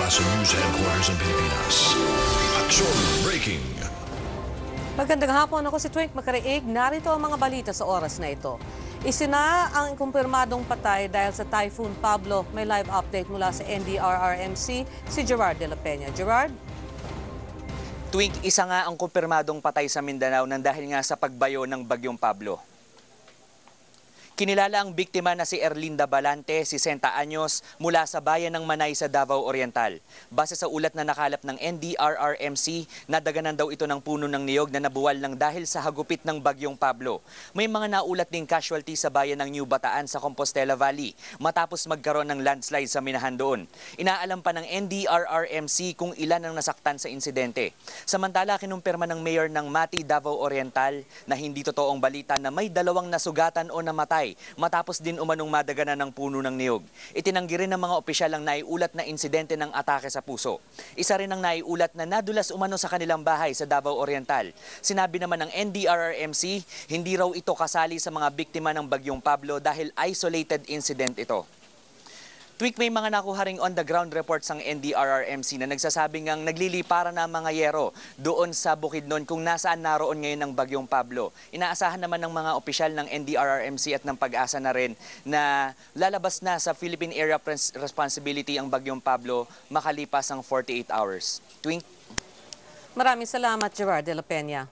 mula sa News Headquarters ng Pilipinas. Action Breaking! Magandang hapon, ako si Twink Makaraig. Narito ang mga balita sa oras na ito. Isina ang kumpirmadong patay dahil sa Typhoon Pablo. May live update mula sa NDRRMC, si Gerard de la Peña. Gerard? Twink, isa nga ang kumpirmadong patay sa Mindanao nang dahil nga sa pagbayo ng Bagyong Pablo. Kinilala ang biktima na si Erlinda Balante, 60 anyos, mula sa bayan ng Manay sa Davao Oriental. Base sa ulat na nakalap ng NDRRMC, nadaganan daw ito ng puno ng niyog na nabuwal ng dahil sa hagupit ng Bagyong Pablo. May mga naulat ding casualty sa bayan ng New Bataan sa Compostela Valley matapos magkaroon ng landslide sa minahan doon. Inaalam pa ng NDRRMC kung ilan ang nasaktan sa insidente. Samantala, kinumpirma ng mayor ng Mati, Davao Oriental na hindi totoong balita na may 2 nasugatan o namatay matapos din umanong madaganan ng puno ng niyog. Itinanggi rin ng mga opisyal ang naiulat na insidente ng atake sa puso. Isa rin ang naiulat na nadulas umano sa kanilang bahay sa Davao Oriental. Sinabi naman ng NDRRMC, hindi raw ito kasali sa mga biktima ng Bagyong Pablo dahil isolated incident ito. Tweak, may mga nakuha ring on-the-ground reports ng NDRRMC na nagsasabing ang nagliliparan na mga yero doon sa Bukidnon kung nasaan naroon ngayon ng Bagyong Pablo. Inaasahan naman ng mga opisyal ng NDRRMC at ng Pag-asa na rin na lalabas na sa Philippine Area Responsibility ang Bagyong Pablo makalipas ang 48 hours. Twink? Maraming salamat, Gerard de la Peña.